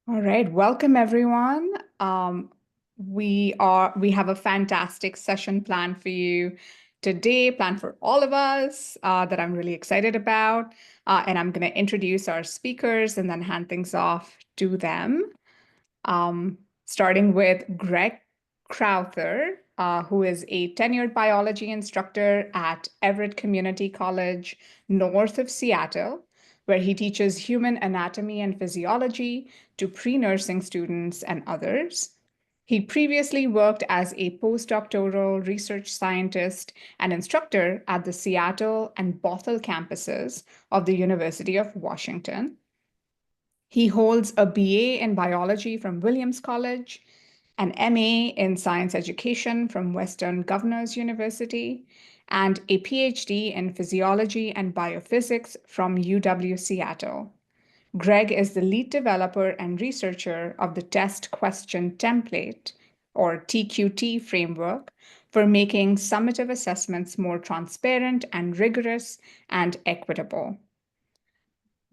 All right, welcome everyone. We have a fantastic session planned for you today, planned for all of us that I'm really excited about. And I'm going to introduce our speakers and then hand things off to them. Um, Starting with Greg Crowther, who is a tenured biology instructor at Everett Community College, north of Seattle, where he teaches human anatomy and physiology to pre-nursing students and others. He previously worked as a postdoctoral research scientist and instructor at the Seattle and Bothell campuses of the University of Washington. He holds a BA in biology from Williams College, an MA in science education from Western Governors University, and a PhD in physiology and biophysics from UW Seattle. Greg is the lead developer and researcher of the Test Question Template, or TQT framework, for making summative assessments more transparent and rigorous and equitable.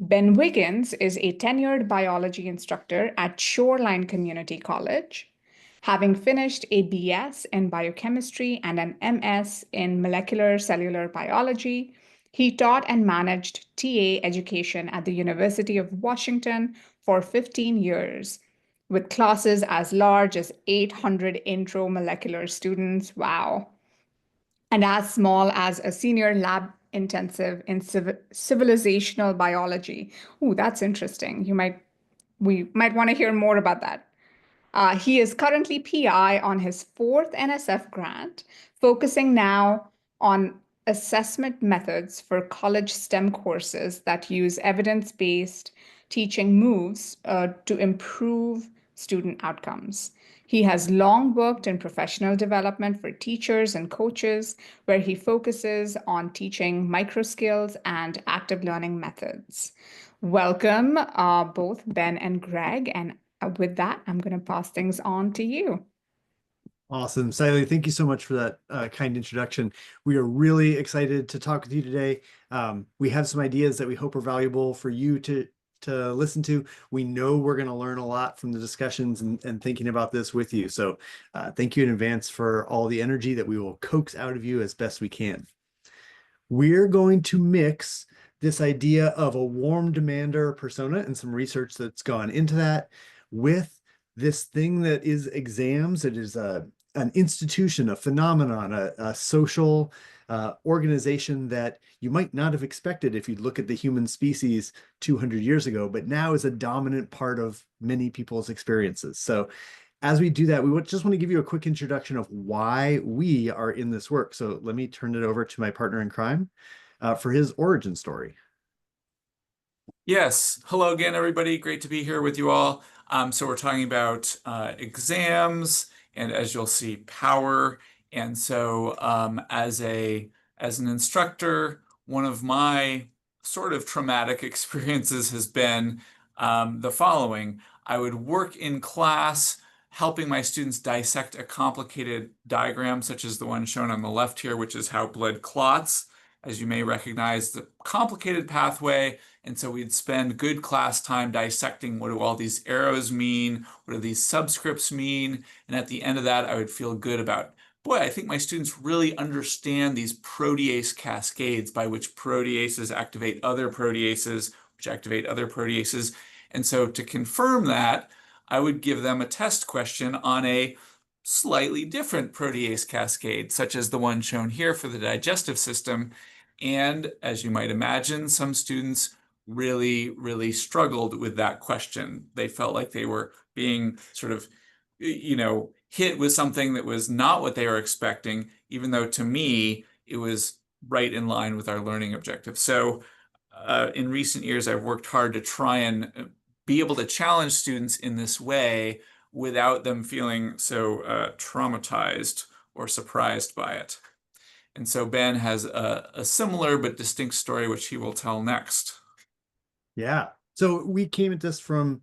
Ben Wiggins is a tenured biology instructor at Shoreline Community College. Having finished a BS in biochemistry and an MS in molecular cellular biology, he taught and managed TA education at the University of Washington for 15 years, with classes as large as 800 intro molecular students. Wow. And as small as a senior lab intensive in civilizational biology. Ooh, that's interesting. We might want to hear more about that. He is currently PI on his fourth NSF grant, focusing now on assessment methods for college STEM courses that use evidence-based teaching moves to improve student outcomes. He has long worked in professional development for teachers and coaches, where he focuses on teaching micro skills and active learning methods. Welcome, both Ben and Greg, and with that, I'm going to pass things on to you. Awesome. Siley, thank you so much for that kind introduction. We are really excited to talk with you today. We have some ideas that we hope are valuable for you to listen to. We know we're going to learn a lot from the discussions and thinking about this with you. So thank you in advance for all the energy that we will coax out of you as best we can. We're going to mix this idea of a warm demander persona and some research that's gone into that with this thing that is exams. It is an institution, a phenomenon, a social organization that you might not have expected if you look at the human species 200 years ago, but now is a dominant part of many people's experiences. So as we do that, we just want to give you a quick introduction of why we are in this work. So let me turn it over to my partner in crime for his origin story. Yes. Hello again, everybody. Great to be here with you all. So we're talking about exams and, as you'll see, power. And so as an instructor, one of my sort of traumatic experiences has been the following. I would work in class helping my students dissect a complicated diagram, such as the one shown on the left here, which is how blood clots. As you may recognize, the complicated pathway. And so we'd spend good class time dissecting what do all these arrows mean? What do these subscripts mean? And at the end of that, I would feel good about, boy, I think my students really understand these protease cascades by which proteases activate other proteases, which activate other proteases. And so to confirm that, I would give them a test question on a slightly different protease cascade, such as the one shown here for the digestive system. And as you might imagine, some students really, really struggled with that question. They felt like they were being sort of, hit with something that was not what they were expecting, even though to me, it was right in line with our learning objective. So in recent years, I've worked hard to try and be able to challenge students in this way without them feeling so traumatized or surprised by it. And so Ben has a similar but distinct story, which he will tell next. Yeah. So we came at this from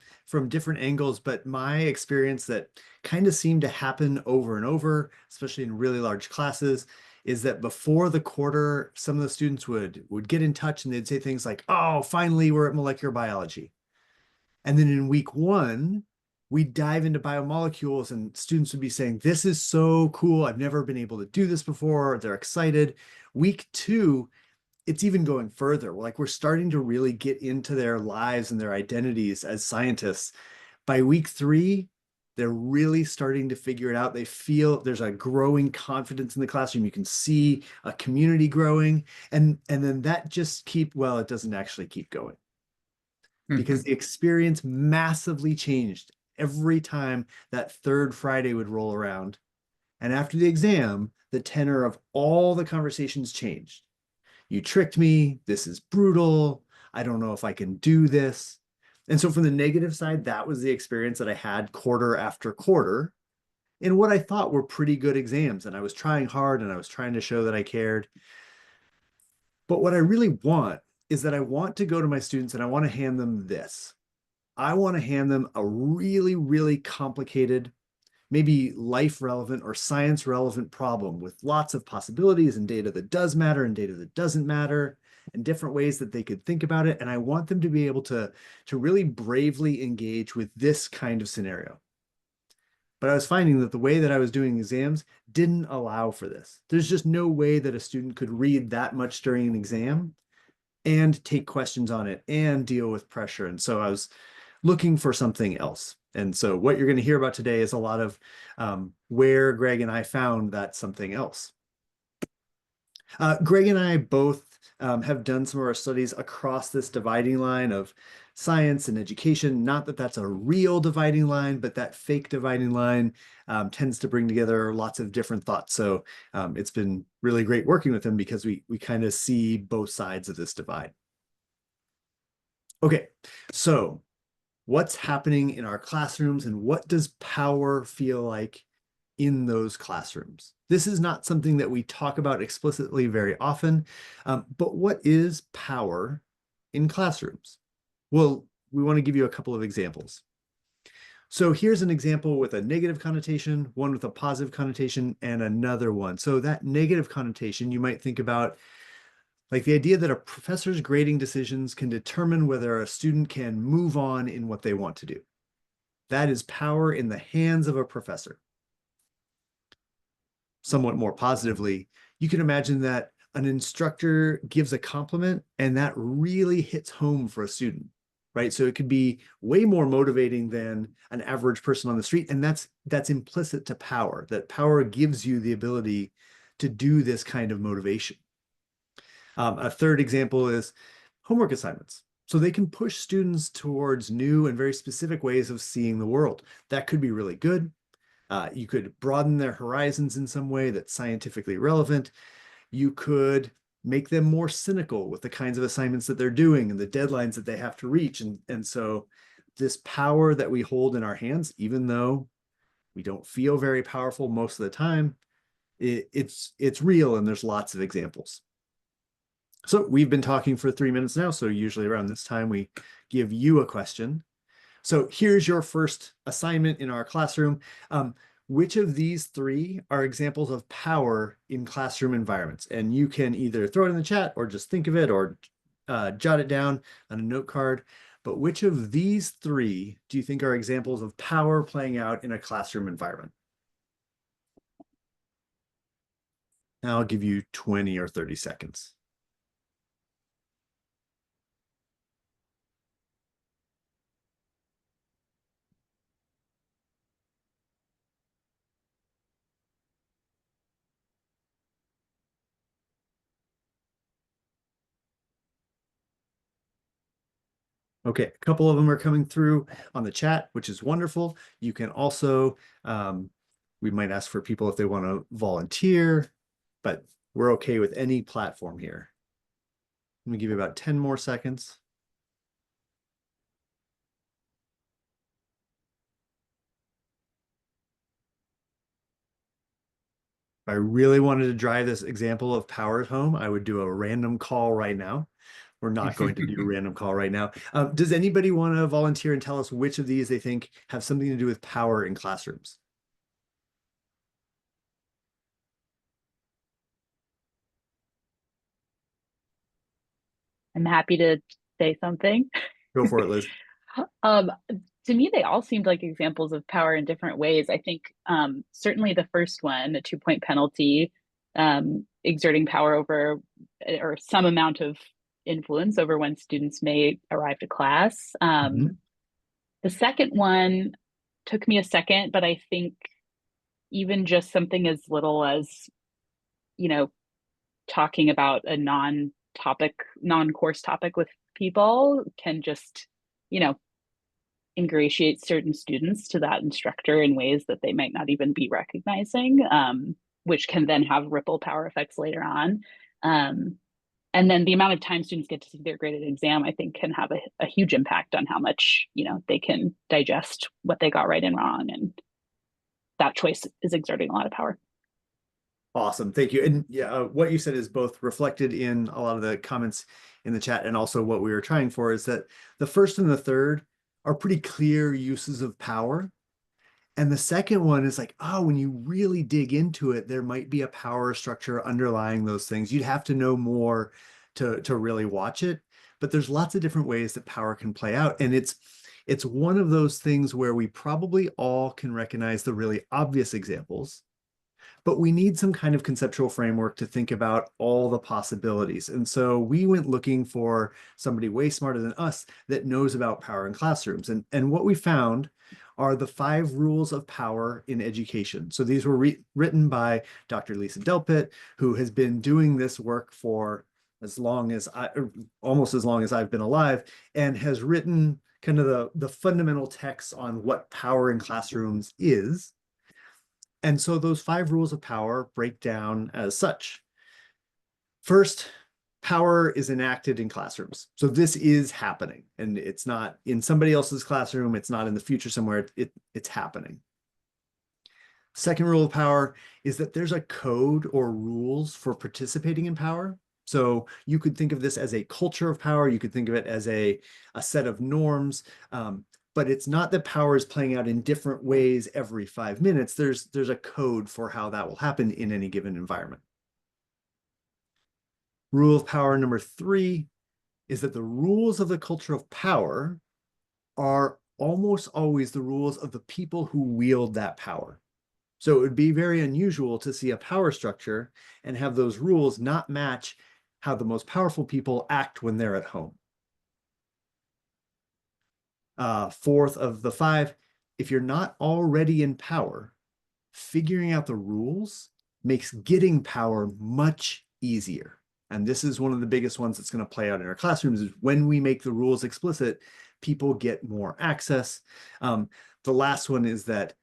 different angles, but my experience that kind of seemed to happen over and over, especially in really large classes, is that before the quarter, some of the students would get in touch and they'd say things like, "Oh, finally, we're at molecular biology." And then in week one, we dive into biomolecules and students would be saying, this is so cool. I've never been able to do this before. They're excited. Week two, it's even going further. Like we're starting to really get into their lives and their identities as scientists. By week three, they're really starting to figure it out. They feel there's a growing confidence in the classroom. You can see a community growing. And then that just it doesn't actually keep going because the experience massively changed every time that third Friday would roll around. And after the exam, the tenor of all the conversations changed. You tricked me. This is brutal. I don't know if I can do this. And so from the negative side, that was the experience that I had quarter after quarter in what I thought were pretty good exams. And I was trying hard and I was trying to show that I cared. But what I really want is that I want to go to my students and I want to hand them this. I want to hand them a really, really complicated, maybe life relevant or science relevant problem with lots of possibilities and data that does matter and data that doesn't matter and different ways that they could think about it. And I want them to be able to really bravely engage with this kind of scenario. But I was finding that the way that I was doing exams didn't allow for this. There's just no way that a student could read that much during an exam and take questions on it and deal with pressure. And so I was looking for something else. And so what you're going to hear about today is a lot of where Greg and I found that something else. Greg and I both have done some of our studies across this dividing line of science and education. Not that that's a real dividing line, but that fake dividing line tends to bring together lots of different thoughts. So it's been really great working with him because we kind of see both sides of this divide. Okay, so what's happening in our classrooms and what does power feel like in those classrooms? This is not something that we talk about explicitly very often, but what is power in classrooms? Well, we want to give you a couple of examples. So here's an example with a negative connotation, one with a positive connotation, and another one. So that negative connotation, you might think about like the idea that a professor's grading decisions can determine whether a student can move on in what they want to do. That is power in the hands of a professor. Somewhat more positively, you can imagine that an instructor gives a compliment and that really hits home for a student, right? So it could be way more motivating than an average person on the street. And that's implicit to power, that power gives you the ability to do this kind of motivation. A third example is homework assignments. So they can push students towards new and very specific ways of seeing the world. That could be really good. You could broaden their horizons in some way that's scientifically relevant. You could make them more cynical with the kinds of assignments that they're doing and the deadlines that they have to reach. And so this power that we hold in our hands, even though we don't feel very powerful most of the time, it's real and there's lots of examples. So we've been talking for 3 minutes now. So usually around this time, we give you a question. So here's your first assignment in our classroom. Which of these three are examples of power in classroom environments? And you can either throw it in the chat or just think of it or jot it down on a note card. But which of these three do you think are examples of power playing out in a classroom environment? Now I'll give you 20 or 30 seconds. Okay, a couple of them are coming through on the chat, which is wonderful. You can also, we might ask for people if they want to volunteer, but we're okay with any platform here. Let me give you about 10 more seconds. If I really wanted to drive this example of power at home, I would do a random call right now. We're not going to do a random call right now. Does anybody want to volunteer and tell us which of these they think have something to do with power in classrooms? I'm happy to say something. Go for it, Liz. Um, to me, they all seemed like examples of power in different ways. I think certainly the first one, the 2 point penalty, exerting power over or some amount of influence over when students may arrive to class. The second one took me a second, but I think even just something as little as, you know, talking about a non-course topic with people can just, you know, ingratiate certain students to that instructor in ways that they might not even be recognizing, which can then have ripple power effects later on. And then the amount of time students get to see their graded exam, I think, can have a huge impact on how much, you know, they can digest what they got right and wrong. And that choice is exerting a lot of power. Awesome. Thank you. And yeah, what you said is both reflected in a lot of the comments in the chat, and also what we were trying for is that the first and the third are pretty clear uses of power. And the second one is like, oh, when you really dig into it, there might be a power structure underlying those things. You'd have to know more to really watch it. But there's lots of different ways that power can play out. And it's one of those things where we probably all can recognize the really obvious examples, but we need some kind of conceptual framework to think about all the possibilities. And so we went looking for somebody way smarter than us that knows about power in classrooms. And what we found are the 5 rules of power in education. So these were written by Dr. Lisa Delpit, who has been doing this work for almost as long as I've been alive, and has written kind of the fundamental texts on what power in classrooms is. And so those 5 rules of power break down as such. First, power is enacted in classrooms. So this is happening, and it's not in somebody else's classroom. It's not in the future somewhere. It's happening. Second rule of power is that there's a code or rules for participating in power. So you could think of this as a culture of power. You could think of it as a set of norms. But it's not that power is playing out in different ways every 5 minutes. There's a code for how that will happen in any given environment. Rule of power number 3 is that the rules of the culture of power are almost always the rules of the people who wield that power. So it would be very unusual to see a power structure and have those rules not match how the most powerful people act when they're at home. Fourth of the 5, if you're not already in power, figuring out the rules makes getting power much easier. And this is one of the biggest ones that's going to play out in our classrooms is when we make the rules explicit, people get more access. The last one is that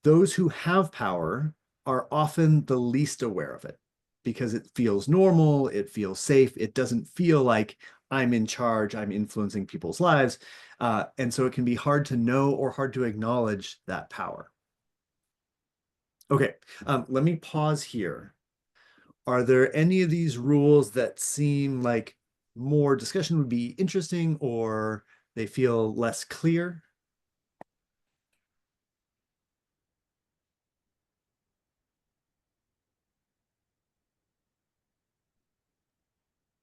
those who have power are often the least aware of it because it feels normal, it feels safe, it doesn't feel like I'm in charge, I'm influencing people's lives. And so it can be hard to know or hard to acknowledge that power. Okay, let me pause here. Are there any of these rules that seem like more discussion would be interesting or they feel less clear?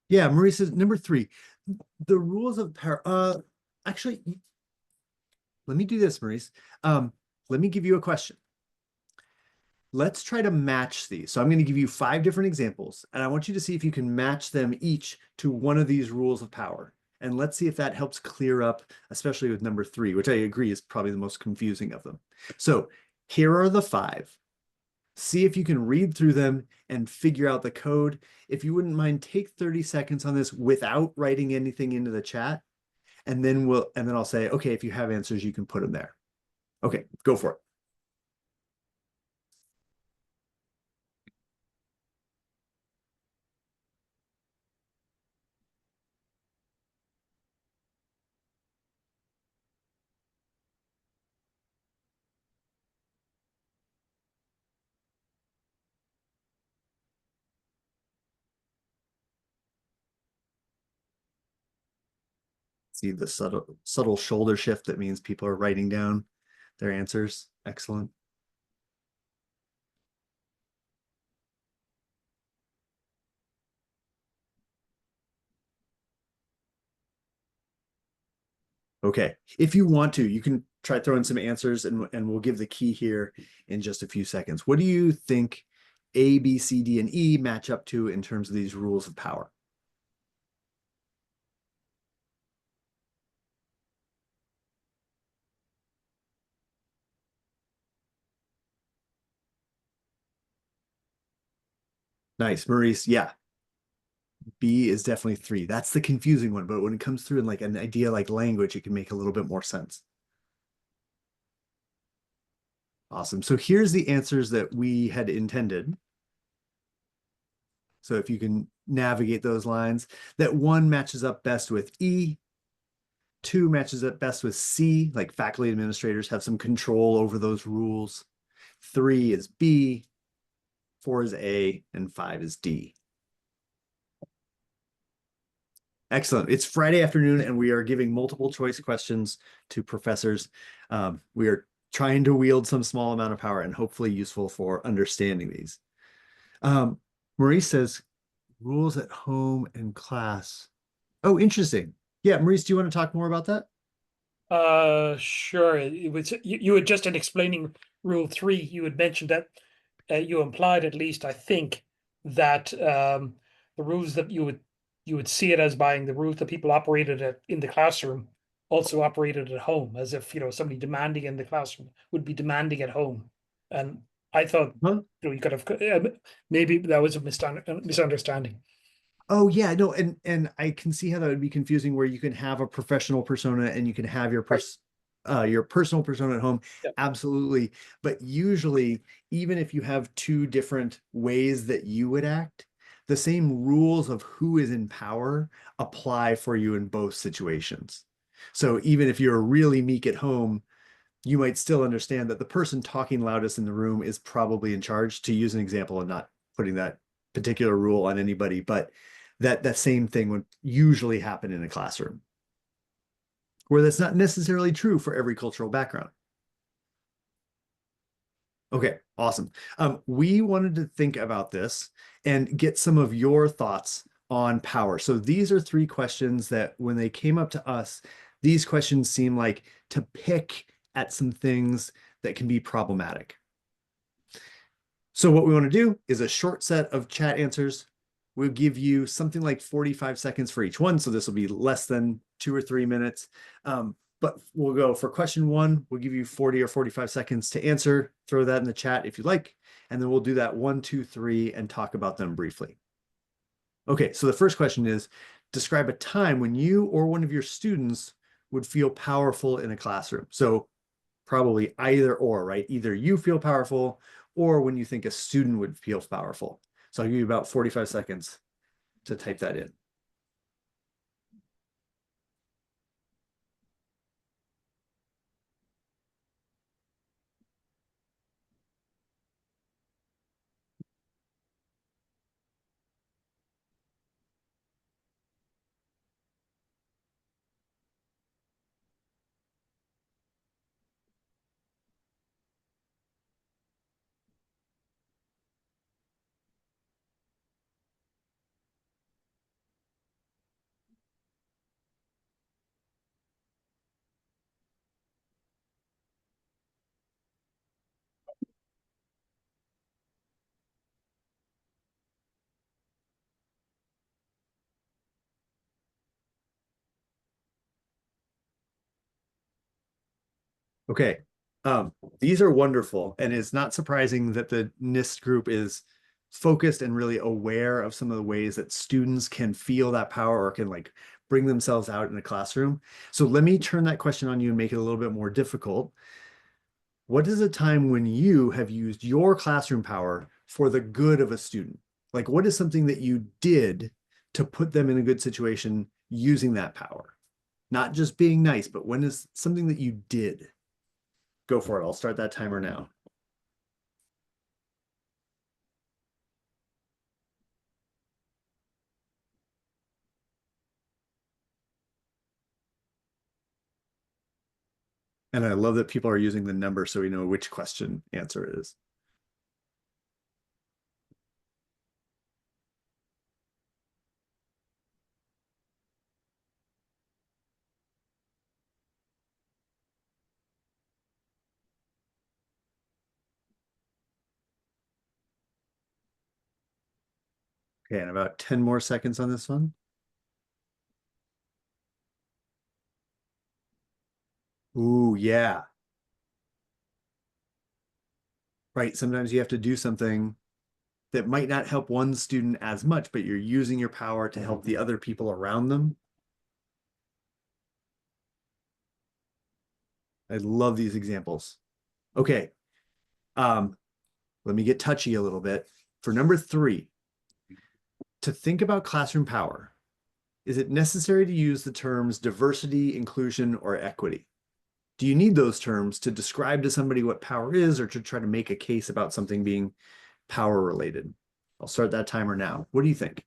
Yeah, Marie says number 3, the rules of power. Actually, let me do this, Maurice. Let me give you a question. Let's try to match these. So I'm going to give you 5 different examples, and I want you to see if you can match them each to one of these rules of power. And let's see if that helps clear up, especially with number 3, which I agree is probably the most confusing of them. So here are the 5. See if you can read through them and figure out the code. If you wouldn't mind, take 30 seconds on this without writing anything into the chat. And then I'll say, okay, if you have answers, you can put them there. Okay, go for it. See the subtle shoulder shift that means people are writing down their answers. Excellent. Okay, if you want to, you can try throwing some answers and we'll give the key here in just a few seconds. What do you think A, B, C, D, and E match up to in terms of these rules of power? Nice, Maurice. Yeah, B is definitely 3. That's the confusing one, but when it comes through in like an idea like language, it can make a little bit more sense. Awesome. So here's the answers that we had intended. So if you can navigate those lines, that 1 matches up best with E, 2 matches up best with C, like faculty administrators have some control over those rules. 3 is B, 4 is A, and 5 is D. Excellent. It's Friday afternoon, and we are giving multiple choice questions to professors. We are trying to wield some small amount of power and hopefully useful for understanding these. Maurice says, rules at home and class. Oh, interesting. Yeah, Maurice, do you want to talk more about that? Sure. It was you had just in explaining Rule 3, you had mentioned that you implied, at least I think, that the rules that you would see it as buying the rules that people operated at in the classroom also operated at home, as if somebody demanding in the classroom would be demanding at home. And I thought Huh? you could have maybe that was a misunderstanding. Oh yeah, no, and I can see how that would be confusing where you can have a professional persona and you can have your personal persona at home. Yeah. Absolutely. But usually, even if you have 2 different ways that you would act, the same rules of who is in power apply for you in both situations. So even if you're really meek at home, you might still understand that the person talking loudest in the room is probably in charge, to use an example and not putting that particular rule on anybody, but that same thing would usually happen in a classroom, where that's not necessarily true for every cultural background. Okay, awesome. We wanted to think about this and get some of your thoughts on power. So these are 3 questions that when they came up to us, these questions seem like to pick at some things that can be problematic. So what we want to do is a short set of chat answers. We'll give you something like 45 seconds for each one. So this will be less than 2 or 3 minutes. But we'll go for question 1. We'll give you 40 or 45 seconds to answer. Throw that in the chat if you'd like. And then we'll do that 1, 2, 3 and talk about them briefly. Okay, so the first question is, describe a time when you or one of your students would feel powerful in a classroom. So probably either or, right? Either you feel powerful or when you think a student would feel powerful. So I'll give you about 45 seconds to type that in. Okay. These are wonderful. And it's not surprising that the NIST group is focused and really aware of some of the ways that students can feel that power or can like bring themselves out in a classroom. So let me turn that question on you and make it a little bit more difficult. What is a time when you have used your classroom power for the good of a student? Like, what is something that you did to put them in a good situation using that power? Not just being nice, but when is something that you did? Go for it. I'll start that timer now. And I love that people are using the number so we know which question answer it is. Okay, and about 10 more seconds on this one. Ooh, yeah. Right, sometimes you have to do something that might not help one student as much, but you're using your power to help the other people around them. I love these examples. Okay, let me get touchy a little bit. For number 3, to think about classroom power, is it necessary to use the terms diversity, inclusion, or equity? Do you need those terms to describe to somebody what power is or to try to make a case about something being power related? I'll start that timer now. What do you think?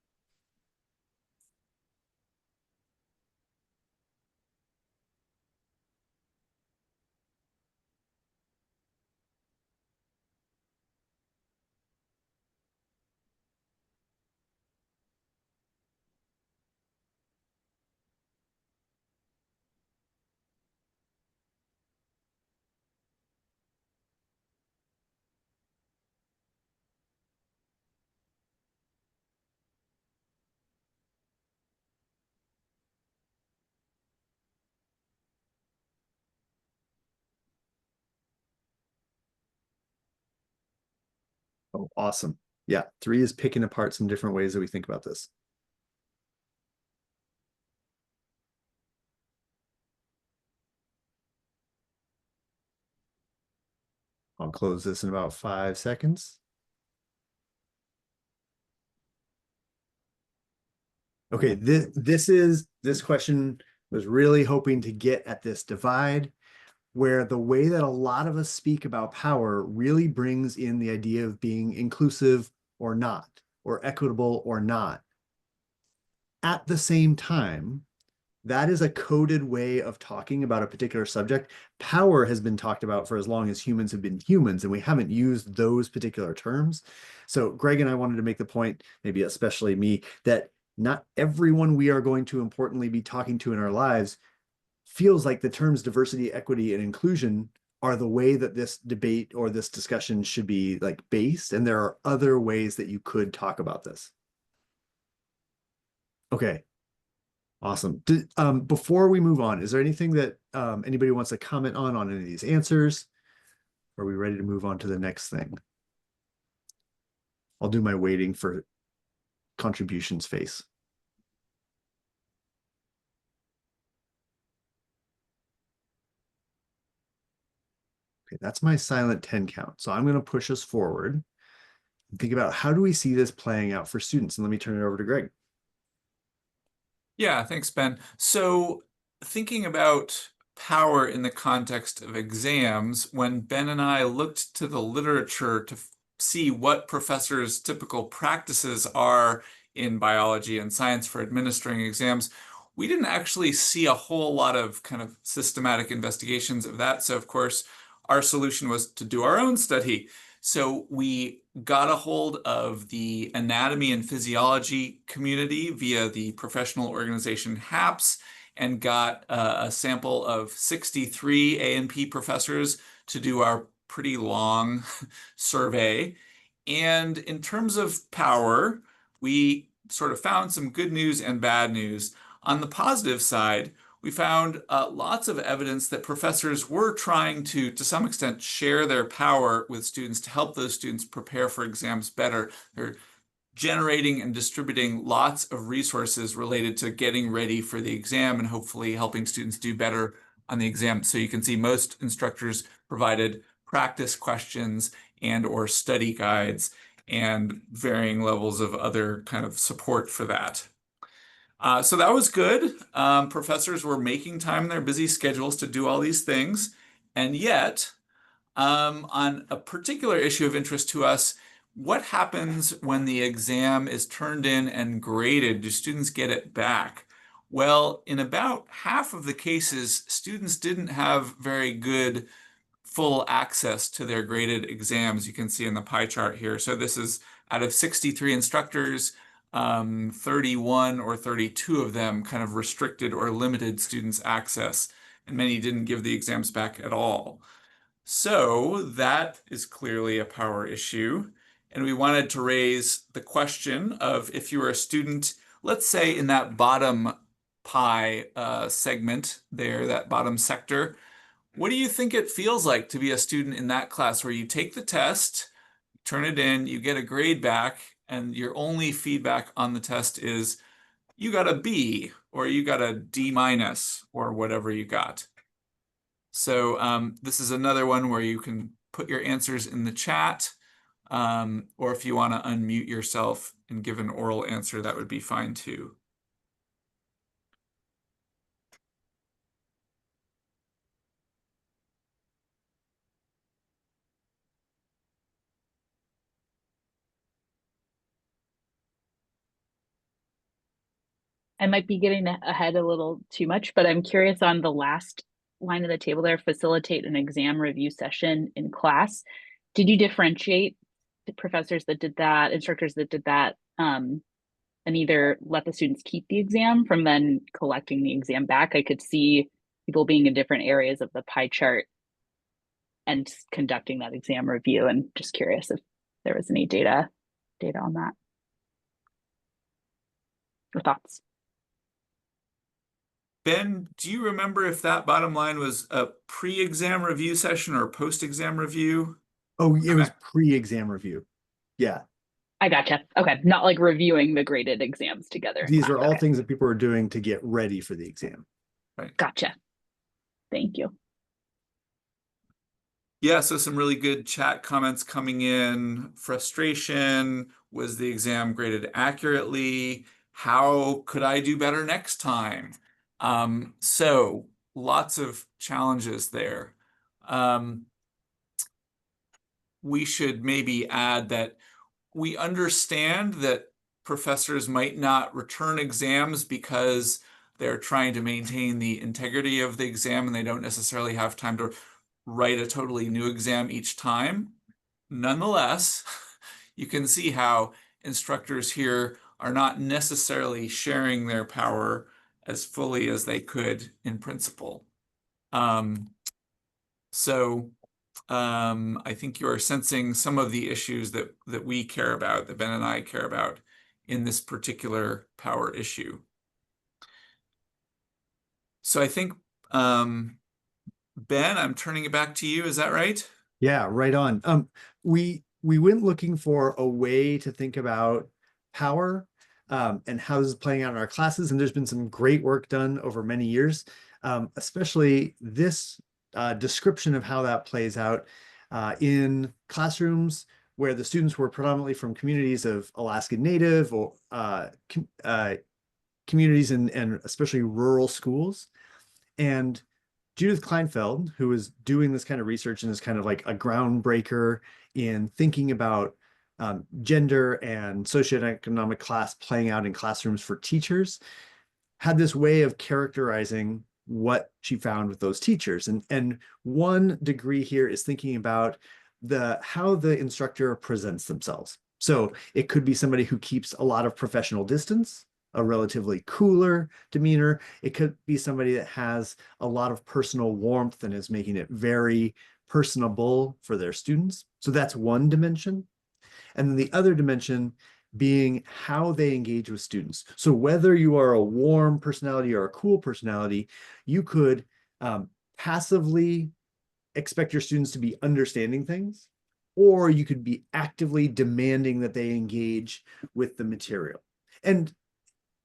Oh, awesome. Yeah, 3 is picking apart some different ways that we think about this. I'll close this in about 5 seconds. Okay, this question was really hoping to get at this divide where the way that a lot of us speak about power really brings in the idea of being inclusive or not, or equitable or not. At the same time, that is a coded way of talking about a particular subject. Power has been talked about for as long as humans have been humans, and we haven't used those particular terms. So Greg and I wanted to make the point, maybe especially me, that not everyone we are going to importantly be talking to in our lives feels like the terms diversity, equity, and inclusion are the way that this debate or this discussion should be like based. And there are other ways that you could talk about this. Okay, awesome. Before we move on, is there anything that anybody wants to comment on any of these answers? Or are we ready to move on to the next thing? I'll do my waiting for contributions face. Okay, that's my silent 10 count. So I'm going to push us forward and think about how do we see this playing out for students? And let me turn it over to Greg. Yeah, thanks, Ben. So thinking about power in the context of exams, when Ben and I looked to the literature to see what professors' typical practices are in biology and science for administering exams, we didn't actually see a whole lot of kind of systematic investigations of that. So, of course, our solution was to do our own study. So we got a hold of the anatomy and physiology community via the professional organization HAPS and got a sample of 63 A&P professors to do our pretty long survey. And in terms of power, we sort of found some good news and bad news. On the positive side, we found lots of evidence that professors were trying to some extent, share their power with students to help those students prepare for exams better. They're generating and distributing lots of resources related to getting ready for the exam and hopefully helping students do better on the exam. So you can see most instructors provided practice questions and or study guides and varying levels of other kind of support for that. So that was good. Professors were making time in their busy schedules to do all these things. And yet, on a particular issue of interest to us, what happens when the exam is turned in and graded? Do students get it back? Well, in about half of the cases, students didn't have very good full access to their graded exams. You can see in the pie chart here. So this is out of 63 instructors, 31 or 32 of them kind of restricted or limited students' access, and many didn't give the exams back at all. So that is clearly a power issue. And we wanted to raise the question of if you were a student, let's say in that bottom pie segment there, that bottom sector, what do you think it feels like to be a student in that class where you take the test, turn it in, you get a grade back, and your only feedback on the test is you got a B or you got a D minus or whatever you got. So this is another one where you can put your answers in the chat, or if you want to unmute yourself and give an oral answer, that would be fine too. I might be getting ahead a little too much, but I'm curious on the last line of the table there, facilitate an exam review session in class. Did you differentiate the professors that did that, instructors that did that, and either let the students keep the exam from then collecting the exam back? I could see people being in different areas of the pie chart and conducting that exam review, and just curious if there was any data on that or thoughts. Ben, do you remember if that bottom line was a pre-exam review session or post-exam review? Oh, it was pre-exam review. Yeah. I gotcha. Okay. Not like reviewing the graded exams together. These are all things that people are doing to get ready for the exam. Right. Gotcha. Thank you. Yeah, so some really good chat comments coming in. Frustration. Was the exam graded accurately? How could I do better next time? So lots of challenges there. We should maybe add that we understand that professors might not return exams because they're trying to maintain the integrity of the exam and they don't necessarily have time to write a totally new exam each time. Nonetheless, you can see how instructors here are not necessarily sharing their power as fully as they could in principle. I think you are sensing some of the issues that we care about, that Ben and I care about in this particular power issue. So I think, Ben, I'm turning it back to you. Is that right? Yeah, right on. We went looking for a way to think about power and how this is playing out in our classes, and there's been some great work done over many years, especially this description of how that plays out in classrooms where the students were predominantly from communities of Alaskan Native or communities and especially rural schools. And Judith Kleinfeld, who is doing this kind of research and is kind of like a groundbreaker in thinking about gender and socioeconomic class playing out in classrooms for teachers, had this way of characterizing what she found with those teachers. And one degree here is thinking about how the instructor presents themselves. So it could be somebody who keeps a lot of professional distance, a relatively cooler demeanor. It could be somebody that has a lot of personal warmth and is making it very personable for their students. So that's one dimension. And then the other dimension being how they engage with students. So whether you are a warm personality or a cool personality, you could passively expect your students to be understanding things, or you could be actively demanding that they engage with the material. And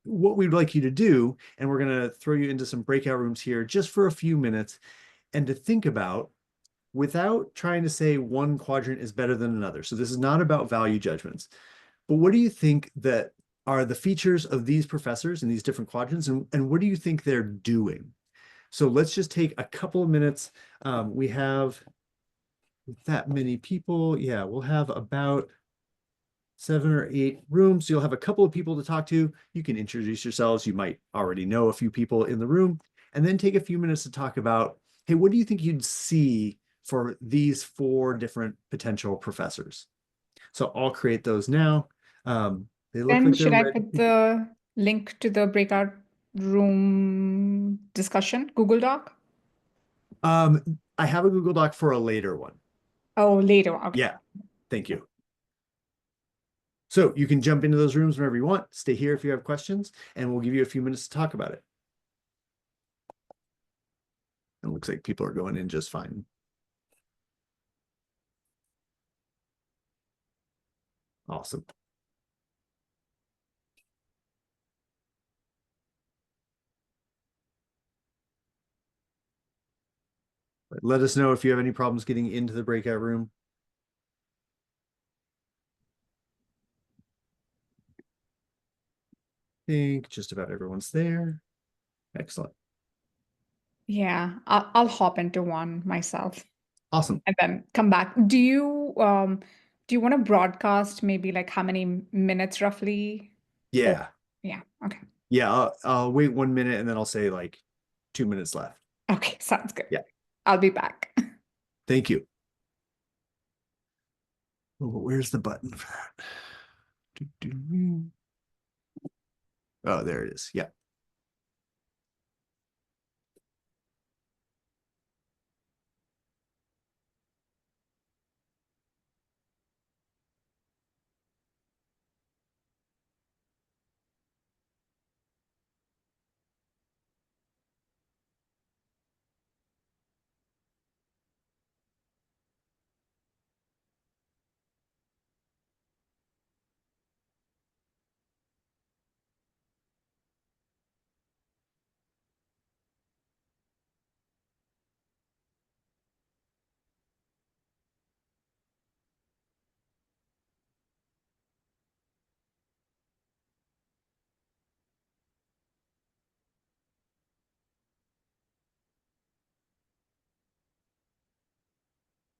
what we'd like you to do, and we're going to throw you into some breakout rooms here just for a few minutes, and to think about, without trying to say one quadrant is better than another. So this is not about value judgments, but what do you think that are the features of these professors in these different quadrants, and what do you think they're doing? So let's just take a couple of minutes. We have that many people. Yeah, we'll have about 7 or 8 rooms. So you'll have a couple of people to talk to. You can introduce yourselves. You might already know a few people in the room, and then take a few minutes to talk about, hey, what do you think you'd see for these 4 different potential professors? So I'll create those now. They look Then like should they're I ready. put the link to the breakout room discussion, Google Doc? I have a Google Doc for a later one. Oh, later. Okay. Yeah, thank you. So you can jump into those rooms whenever you want. Stay here if you have questions, and we'll give you a few minutes to talk about it. It looks like people are going in just fine. Awesome. Let us know if you have any problems getting into the breakout room. I think just about everyone's there. Excellent. Yeah, I'll hop into one myself Awesome. and then come back. Do you want to broadcast maybe like how many minutes roughly? Yeah. Yeah, okay. Yeah, I'll wait 1 minute and then I'll say like 2 minutes left. Okay, sounds good. Yeah. I'll be back. Thank you. Oh, where's the button for that? Oh, there it is. Yeah.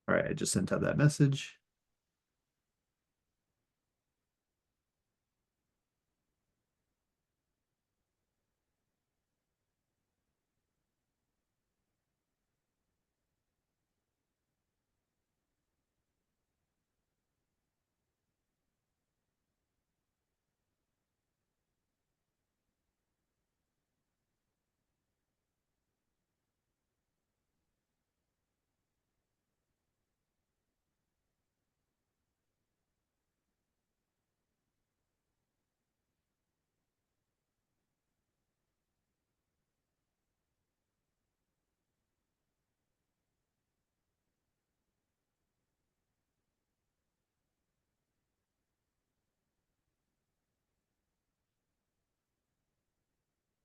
All right, I just sent out that message.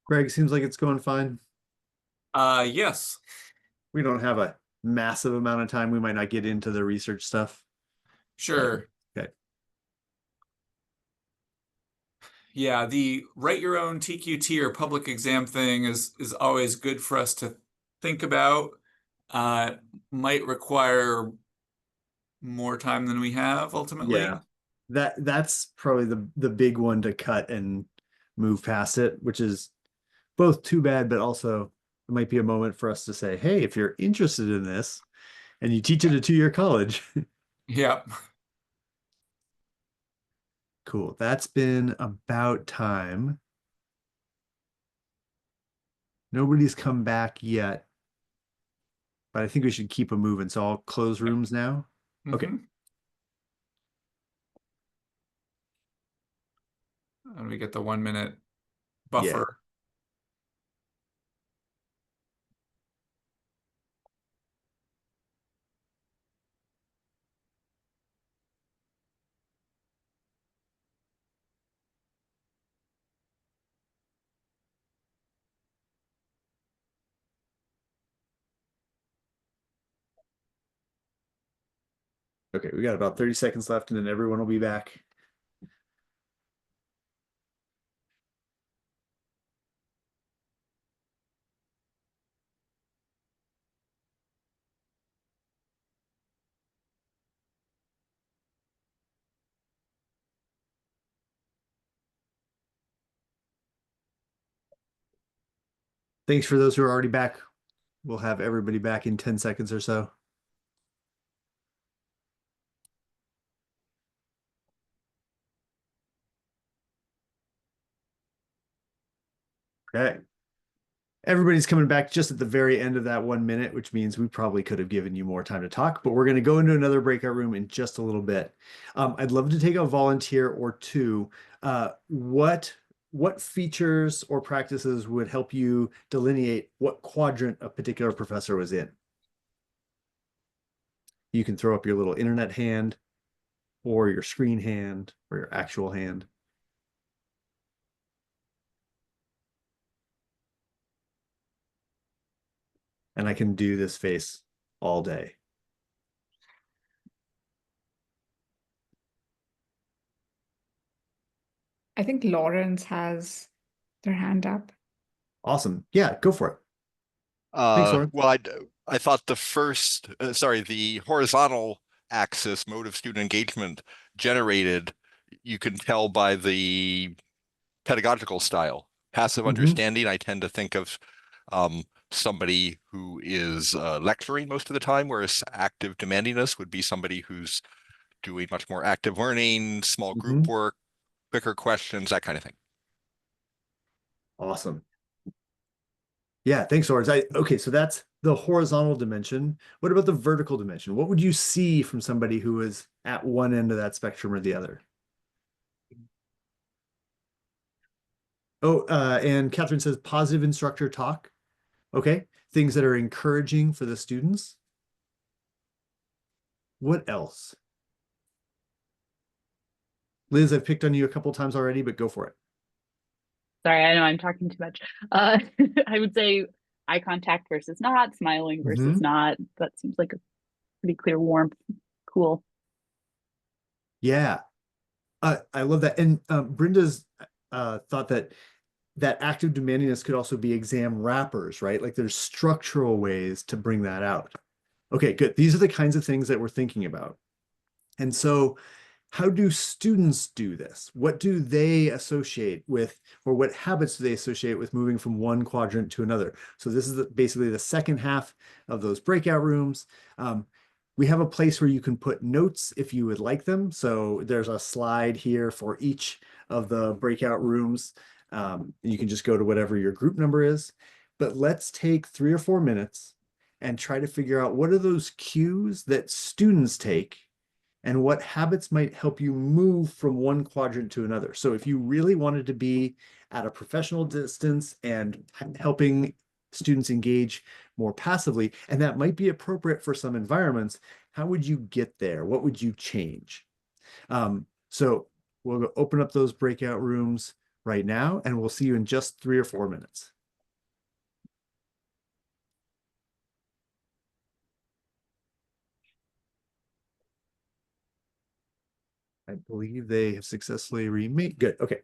Greg, seems like it's going fine. Yes. We don't have a massive amount of time. We might not get into the research stuff. Sure. Okay. Yeah, the write your own TQT or public exam thing is always good for us to think about. Might require more time than we have ultimately. Yeah. That's probably the big one to cut and move past it, which is both too bad, but also it might be a moment for us to say, hey, if you're interested in this and you teach at a 2-year college. Yeah. Cool. That's been about time. Nobody's come back yet, but I think we should keep them moving. So I'll close rooms now. Okay. Mhm. And we get the 1 minute Yeah. buffer. Okay, we got about 30 seconds left and then everyone will be back. Thanks for those who are already back. We'll have everybody back in 10 seconds or so. Okay. Everybody's coming back just at the very end of that 1 minute, which means we probably could have given you more time to talk, but we're going to go into another breakout room in just a little bit. I'd love to take a volunteer or two. What features or practices would help you delineate what quadrant a particular professor was in? You can throw up your little internet hand or your screen hand or your actual hand. And I can do this face all day. I think Lawrence has their hand up. Awesome. Yeah, go for it. Thanks, Lauren. Well, I thought the horizontal axis mode of student engagement generated, you can tell by the pedagogical style. Passive understanding, I tend to think of somebody who is lecturing most of the time, whereas active demandiness would be somebody who's doing much more active learning, small group work, quicker questions, that kind of thing. Awesome. Yeah, thanks, Lawrence. Okay, so that's the horizontal dimension. What about the vertical dimension? What would you see from somebody who is at one end of that spectrum or the other? Oh, and Catherine says positive instructor talk. Okay, things that are encouraging for the students. What else? Liz, I've picked on you a couple times already, but go for it. Sorry, I know I'm talking too much. I would say eye contact versus not, smiling versus not. That seems like a pretty clear warmth. Cool. Yeah, I love that. And Brenda's thought that active demandiness could also be exam wrappers, right? Like there's structural ways to bring that out. Okay, good. These are the kinds of things that we're thinking about. And so how do students do this? What do they associate with, or what habits do they associate with moving from one quadrant to another? So this is basically the second half of those breakout rooms. We have a place where you can put notes if you would like them. So there's a slide here for each of the breakout rooms. You can just go to whatever your group number is. But let's take 3 or 4 minutes and try to figure out what are those cues that students take and what habits might help you move from one quadrant to another. So if you really wanted to be at a professional distance and helping students engage more passively, and that might be appropriate for some environments, how would you get there? What would you change? So we'll open up those breakout rooms right now, and we'll see you in just 3 or 4 minutes. I believe they have successfully remade. Good. Okay.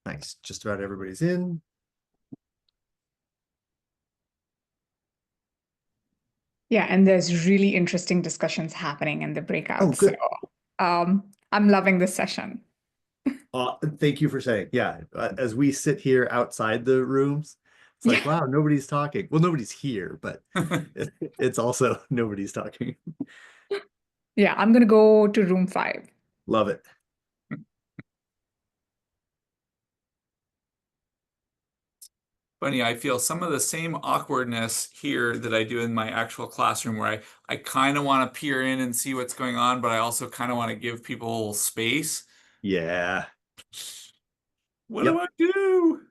Nice. Just about everybody's in. Yeah, and there's really interesting discussions happening in the breakouts. Oh, good. So I'm loving this session. Thank you for saying. Yeah, as we sit here outside the rooms, it's like, wow, nobody's talking. Well, nobody's here, but it's also nobody's talking. Yeah, I'm going to go to room 5. Love it. Funny, I feel some of the same awkwardness here that I do in my actual classroom, where I kind of want to peer in and see what's going on, but I also kind of want to give people space. Yeah. What do I do?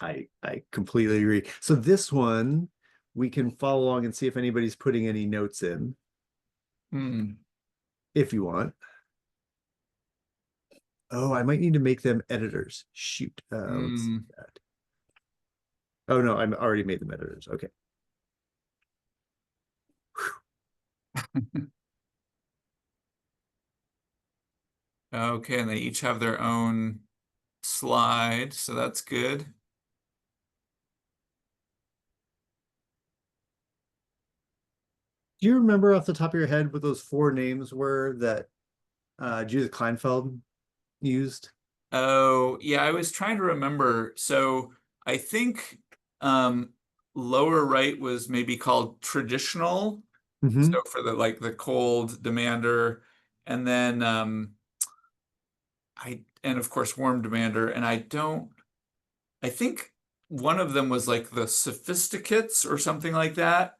I completely agree. So this one, we can follow along and see if anybody's putting any notes in. If you want. Oh, I might need to make them editors. Shoot. Let's see that. Oh no, I already made them editors. Okay. Okay, and they each have their own slide, so that's good. Do you remember off the top of your head what those 4 names were that Judith Kleinfeld used? Oh, yeah, I was trying to remember. So I think lower right was maybe called traditional. So for the cold demander, and then and of course Warm Demander, and I think one of them was like the Sophisticates or something like that,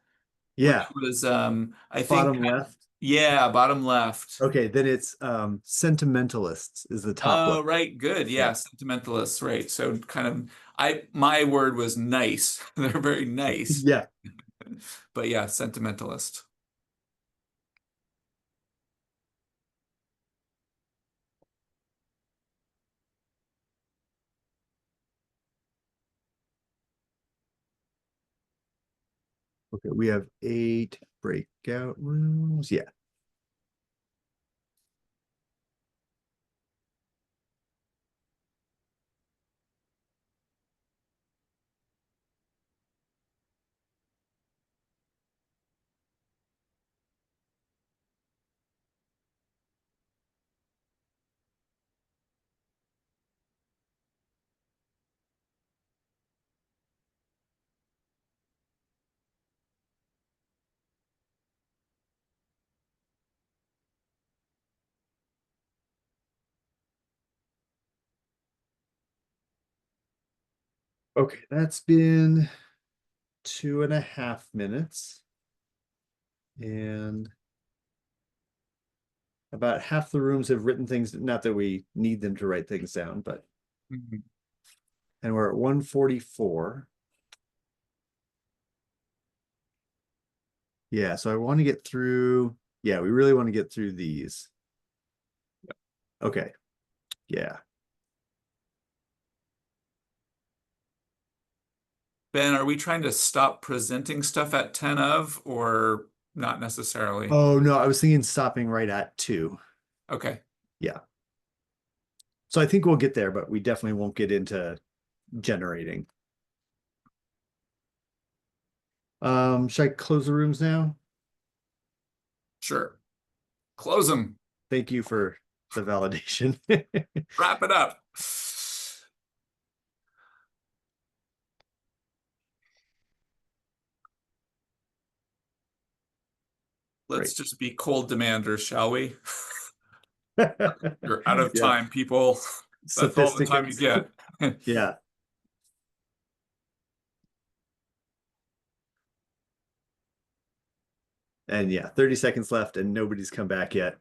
which Yeah, was I think bottom left. yeah, bottom left. Okay, then it's Sentimentalists is the top Oh, left. right, good. Yeah, Yeah. sentimentalists, right. So kind of my word was nice. They're very nice. Yeah. But yeah, sentimentalist. Okay, we have 8 breakout rooms. Yeah. Okay, that's been 2.5 minutes. And about half the rooms have written things, not that we need them to write things down, but Mhm. and we're at 144. Yeah, so I want to get through. Yeah, we really want to get through these. Okay. Yeah. Ben, are we trying to stop presenting stuff at 10 of or not necessarily? Oh no, I was thinking stopping right at 2. Okay. Yeah. So I think we'll get there, but we definitely won't get into generating. Should I close the rooms now? Sure. Close them. Thank you for the validation. Wrap it up. Let's Great. just be cold demanders, shall we? You're out of Yeah. time, people. That's all the time you Sophisticates. get. Yeah. And yeah, 30 seconds left and nobody's come back yet.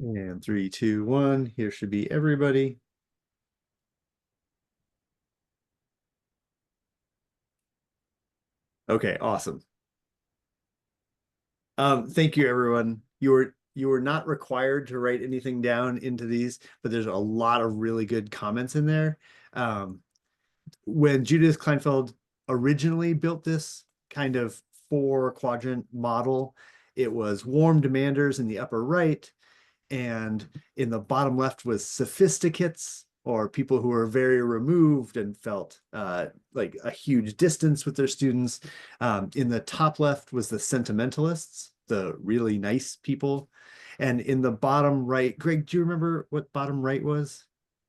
And 3, 2, 1. Here should be everybody. Okay, awesome. Thank you, everyone. You were not required to write anything down into these, but there's a lot of really good comments in there. When Judith Kleinfeld originally built this kind of 4-quadrant model, it was warm demanders in the upper right, and in the bottom left was sophisticates, or people who were very removed and felt like a huge distance with their students. In the top left was the sentimentalists, the really nice people. And in the bottom right, Greg, do you remember what bottom right was?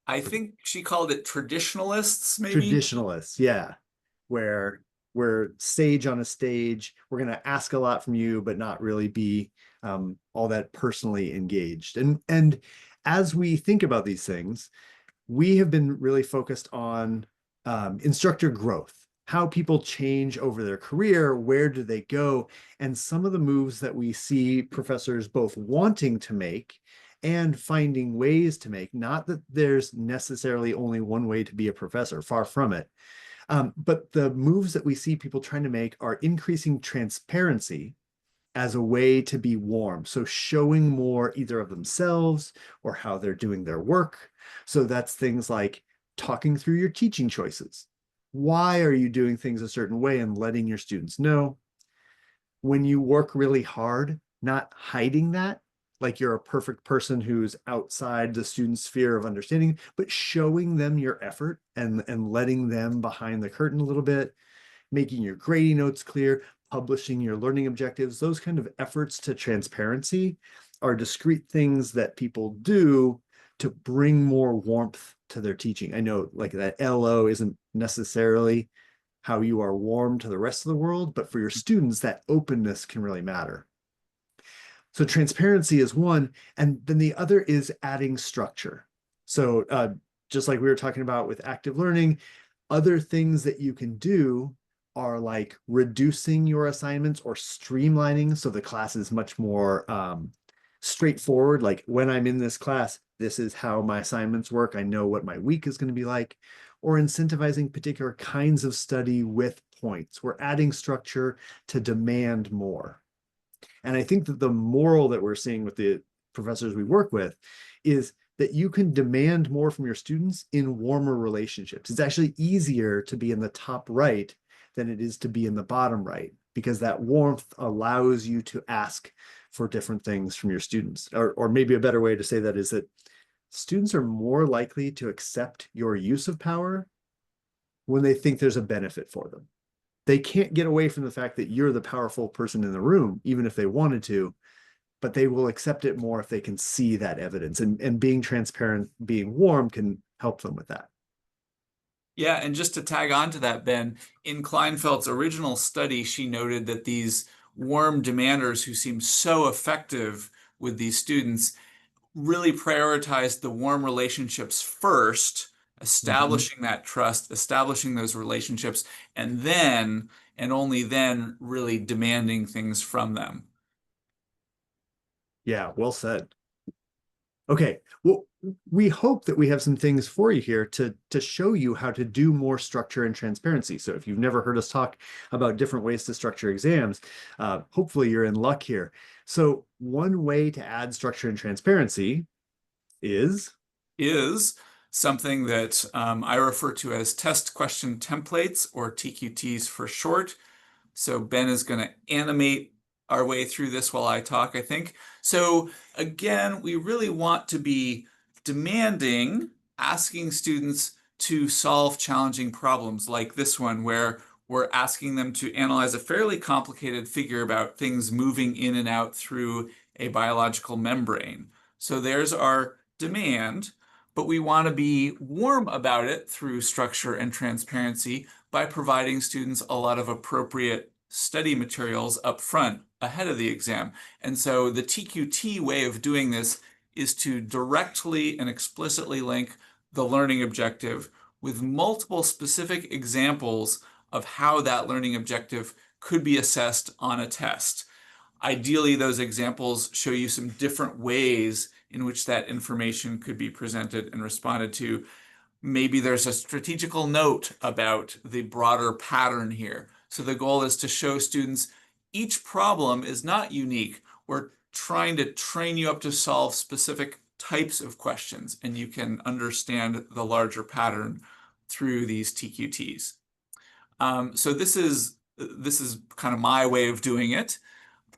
I think she called it traditionalists, maybe. Traditionalists, yeah, where we're sage on a stage. We're going to ask a lot from you, but not really be all that personally engaged. And as we think about these things, we have been really focused on instructor growth, how people change over their career, where do they go, and some of the moves that we see professors both wanting to make and finding ways to make. Not that there's necessarily only one way to be a professor, far from it. But the moves that we see people trying to make are increasing transparency as a way to be warm. So showing more either of themselves or how they're doing their work. So that's things like talking through your teaching choices. Why are you doing things a certain way and letting your students know? When you work really hard, not hiding that, like you're a perfect person who's outside the student's sphere of understanding, but showing them your effort and letting them behind the curtain a little bit, making your grading notes clear, publishing your learning objectives. Those kind of efforts to transparency are discrete things that people do to bring more warmth to their teaching. I know like that LO isn't necessarily how you are warm to the rest of the world, but for your students, that openness can really matter. So transparency is one, and then the other is adding structure. So just like we were talking about with active learning, other things that you can do are like reducing your assignments or streamlining so the class is much more straightforward. Like when I'm in this class, this is how my assignments work. I know what my week is going to be like. Or incentivizing particular kinds of study with points. We're adding structure to demand more. And I think that the moral that we're seeing with the professors we work with is that you can demand more from your students in warmer relationships. It's actually easier to be in the top right than it is to be in the bottom right, because that warmth allows you to ask for different things from your students. Or maybe a better way to say that is that students are more likely to accept your use of power when they think there's a benefit for them. They can't get away from the fact that you're the powerful person in the room, even if they wanted to, but they will accept it more if they can see that evidence. And being transparent, being warm can help them with that. Yeah, and just to tag on to that, Ben, in Kleinfeld's original study, she noted that these warm demanders who seem so effective with these students really prioritized the warm relationships first, establishing that trust, establishing those relationships, and then, and only then, really demanding things from them. Yeah, well said. Okay, well, we hope that we have some things for you here to show you how to do more structure and transparency. So if you've never heard us talk about different ways to structure exams, hopefully you're in luck here. So one way to add structure and transparency is something that I refer to as test question templates, or TQTs for short. So Ben is going to animate our way through this while I talk, I think. So again, we really want to be demanding, asking students to solve challenging problems like this one, where we're asking them to analyze a fairly complicated figure about things moving in and out through a biological membrane. So there's our demand, but we want to be warm about it through structure and transparency by providing students a lot of appropriate study materials up front ahead of the exam. And so the TQT way of doing this is to directly and explicitly link the learning objective with multiple specific examples of how that learning objective could be assessed on a test. Ideally, those examples show you some different ways in which that information could be presented and responded to. Maybe there's a strategical note about the broader pattern here. So the goal is to show students each problem is not unique. We're trying to train you up to solve specific types of questions, and you can understand the larger pattern through these TQTs. So this is kind of my way of doing it.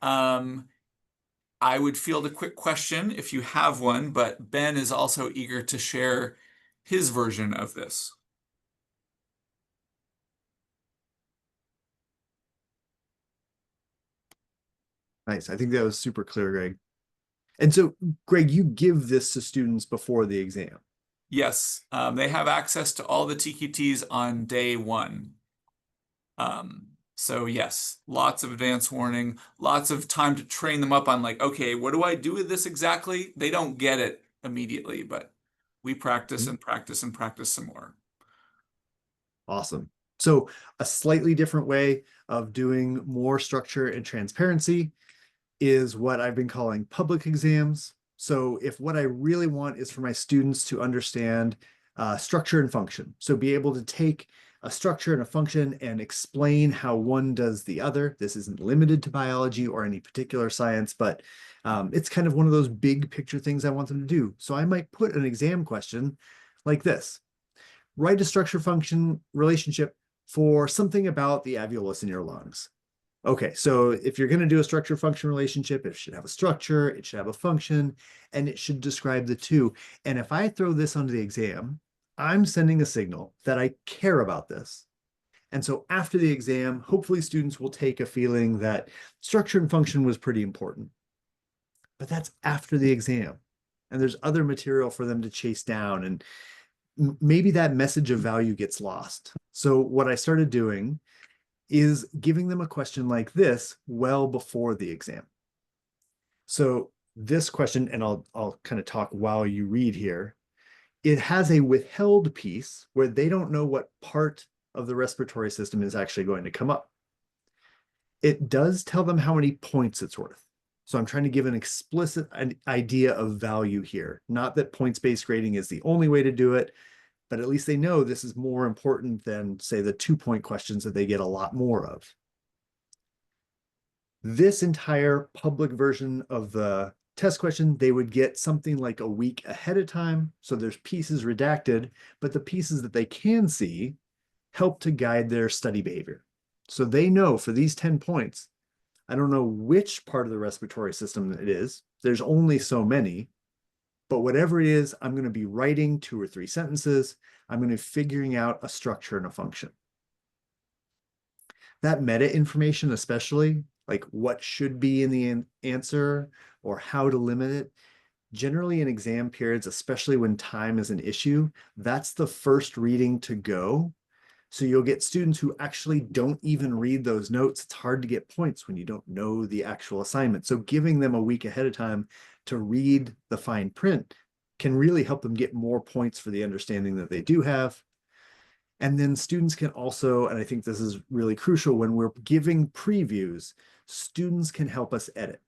I would field a quick question if you have one, but Ben is also eager to share his version of this. nice. I think that was super clear, Greg. And so, Greg, you give this to students before the exam. Yes, they have access to all the TQTs on day one. So yes, lots of advance warning, lots of time to train them up on like, okay, what do I do with this exactly? They don't get it immediately, but we practice and practice and practice some more. Awesome. So a slightly different way of doing more structure and transparency is what I've been calling public exams. So if what I really want is for my students to understand structure and function, so be able to take a structure and a function and explain how one does the other. This isn't limited to biology or any particular science, but it's kind of one of those big picture things I want them to do. So I might put an exam question like this. Write a structure function relationship for something about the alveolus in your lungs. Okay, so if you're going to do a structure function relationship, it should have a structure, it should have a function, and it should describe the two. And if I throw this onto the exam, I'm sending a signal that I care about this. And so after the exam, hopefully students will take a feeling that structure and function was pretty important. But that's after the exam. And there's other material for them to chase down. And maybe that message of value gets lost. So what I started doing is giving them a question like this well before the exam. So this question, and I'll kind of talk while you read here, it has a withheld piece where they don't know what part of the respiratory system is actually going to come up. It does tell them how many points it's worth. So I'm trying to give an explicit idea of value here, not that points-based grading is the only way to do it, but at least they know this is more important than, say, the 2-point questions that they get a lot more of. This entire public version of the test question, they would get something like a week ahead of time. So there's pieces redacted, but the pieces that they can see help to guide their study behavior. So they know for these 10 points, I don't know which part of the respiratory system it is. There's only so many. But whatever it is, I'm going to be writing 2 or 3 sentences. I'm going to be figuring out a structure and a function. That meta information, especially like what should be in the answer or how to limit it, generally in exam periods, especially when time is an issue, that's the first reading to go. So you'll get students who actually don't even read those notes. It's hard to get points when you don't know the actual assignment. So giving them a week ahead of time to read the fine print can really help them get more points for the understanding that they do have. And then students can also, and I think this is really crucial, when we're giving previews, students can help us edit.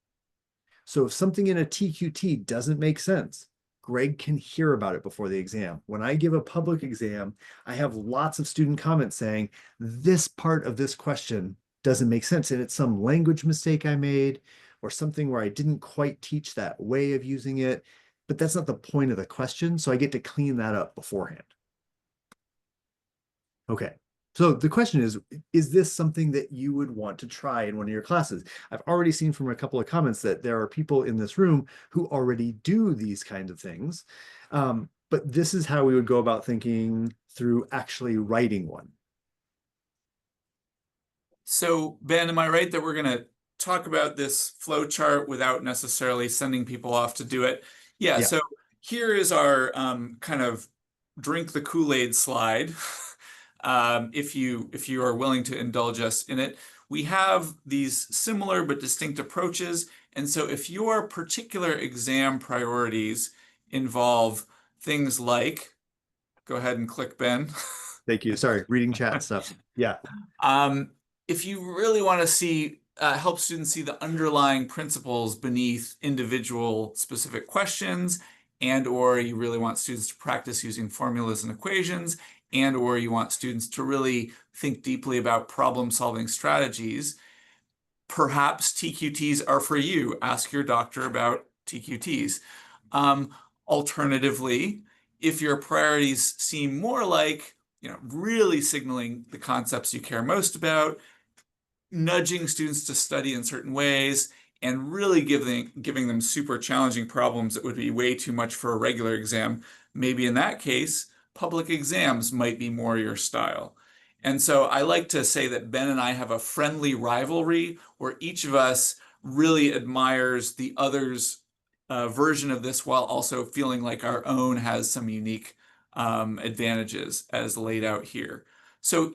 So if something in a TQT doesn't make sense, Greg can hear about it before the exam. When I give a public exam, I have lots of student comments saying, this part of this question doesn't make sense. And it's some language mistake I made or something where I didn't quite teach that way of using it. But that's not the point of the question. So I get to clean that up beforehand. Okay. So the question is this something that you would want to try in one of your classes? I've already seen from a couple of comments that there are people in this room who already do these kinds of things. But this is how we would go about thinking through actually writing one. So Ben, am I right that we're going to talk about this flow chart without necessarily sending people off to do it? Yeah. So here is our kind of drink the Kool-Aid slide. If you are willing to indulge us in it. We have these similar but distinct approaches. And so if your particular exam priorities involve things like, go ahead and click Ben. Thank you. Sorry, reading chat stuff. Yeah. If you really want to see, help students see the underlying principles beneath individual specific questions, and or you really want students to practice using formulas and equations, and or you want students to really think deeply about problem-solving strategies, perhaps TQTs are for you. Ask your doctor about TQTs. Alternatively, if your priorities seem more like, really signaling the concepts you care most about, nudging students to study in certain ways, and really giving them super challenging problems that would be way too much for a regular exam, maybe in that case, public exams might be more your style. And so I like to say that Ben and I have a friendly rivalry where each of us really admires the other's version of this while also feeling like our own has some unique advantages as laid out here. So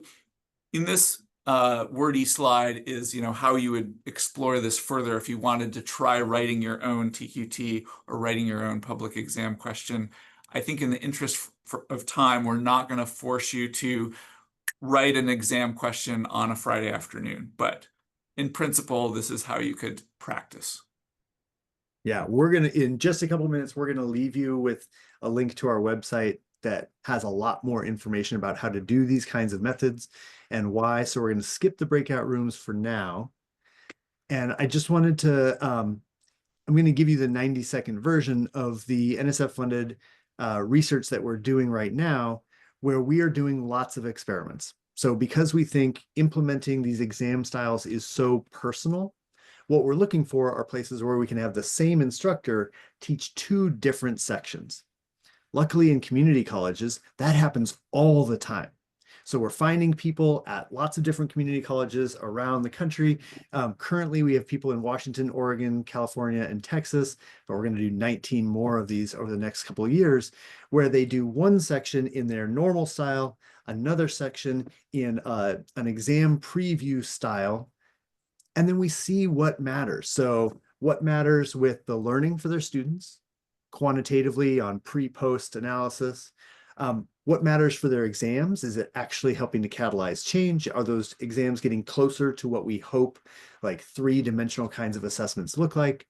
in this wordy slide is, how you would explore this further if you wanted to try writing your own TQT or writing your own public exam question. I think in the interest of time, we're not going to force you to write an exam question on a Friday afternoon, but in principle, this is how you could practice. Yeah, we're going to, in just a couple of minutes, we're going to leave you with a link to our website that has a lot more information about how to do these kinds of methods and why. So we're going to skip the breakout rooms for now. And I just wanted to, I'm going to give you the 90-second version of the NSF funded research that we're doing right now, where we are doing lots of experiments. So because we think implementing these exam styles is so personal, what we're looking for are places where we can have the same instructor teach 2 different sections. Luckily, in community colleges, that happens all the time. So we're finding people at lots of different community colleges around the country. Currently, we have people in Washington, Oregon, California, and Texas, but we're going to do 19 more of these over the next couple of years, where they do one section in their normal style, another section in an exam preview style, and then we see what matters. So what matters with the learning for their students, quantitatively on pre-post analysis. What matters for their exams? Is it actually helping to catalyze change? Are those exams getting closer to what we hope like 3-dimensional kinds of assessments look like?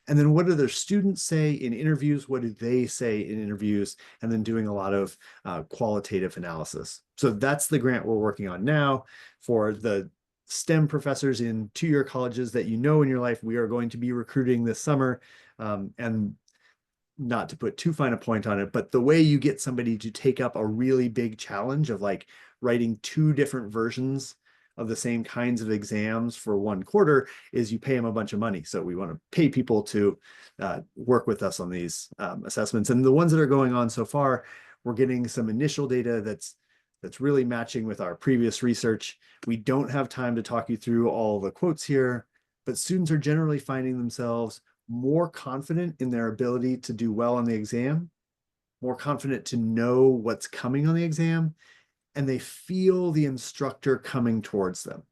And then what do their students say in interviews? What do they say in interviews? And then doing a lot of qualitative analysis. So that's the grant we're working on now for the STEM professors in 2-year colleges that you know in your life. We are going to be recruiting this summer. And not to put too fine a point on it, but the way you get somebody to take up a really big challenge of like writing 2 different versions of the same kinds of exams for 1 quarter is you pay them a bunch of money. So we want to pay people to work with us on these assessments. And the ones that are going on so far, we're getting some initial data that's really matching with our previous research. We don't have time to talk you through all the quotes here, but students are generally finding themselves more confident in their ability to do well on the exam, more confident to know what's coming on the exam, and they feel the instructor coming towards them,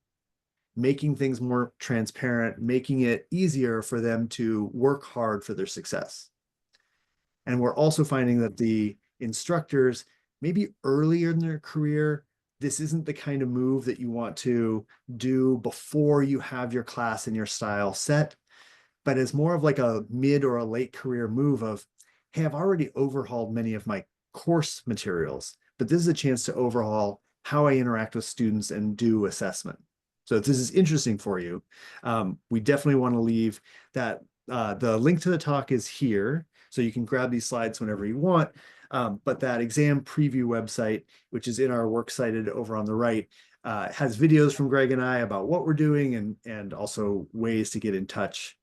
making things more transparent, making it easier for them to work hard for their success. And we're also finding that the instructors, maybe earlier in their career, this isn't the kind of move that you want to do before you have your class and your style set, but as more of like a mid or a late career move of, hey, I've already overhauled many of my course materials, but this is a chance to overhaul how I interact with students and do assessment. So if this is interesting for you, we definitely want to leave that. The link to the talk is here, so you can grab these slides whenever you want. But that exam preview website, which is in our works cited over on the right, has videos from Greg and I about what we're doing and also ways to get in touch.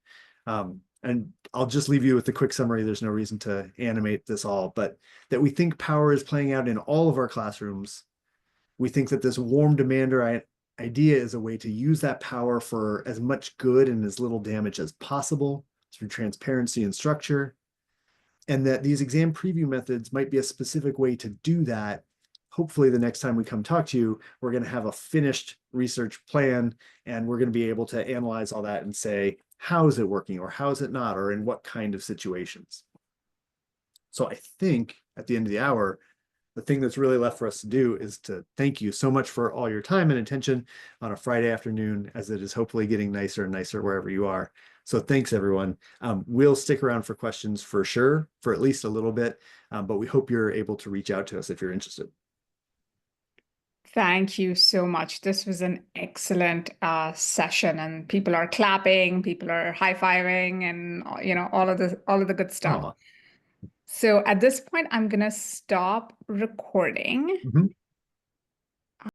And I'll just leave you with a quick summary. There's no reason to animate this all, but that we think power is playing out in all of our classrooms. We think that this warm demander idea is a way to use that power for as much good and as little damage as possible through transparency and structure. And that these exam preview methods might be a specific way to do that. Hopefully the next time we come talk to you, we're going to have a finished research plan and we're going to be able to analyze all that and say, how is it working or how is it not, or in what kind of situations? So I think at the end of the hour, the thing that's really left for us to do is to thank you so much for all your time and attention on a Friday afternoon, as it is hopefully getting nicer and nicer wherever you are. So thanks, everyone. We'll stick around for questions for sure, for at least a little bit, but we hope you're able to reach out to us if you're interested. Thank you so much. This was an excellent session, and people are clapping, people are high-fiving, and all of the good stuff. Oh. So at this point, I'm gonna stop recording. Mm-hmm.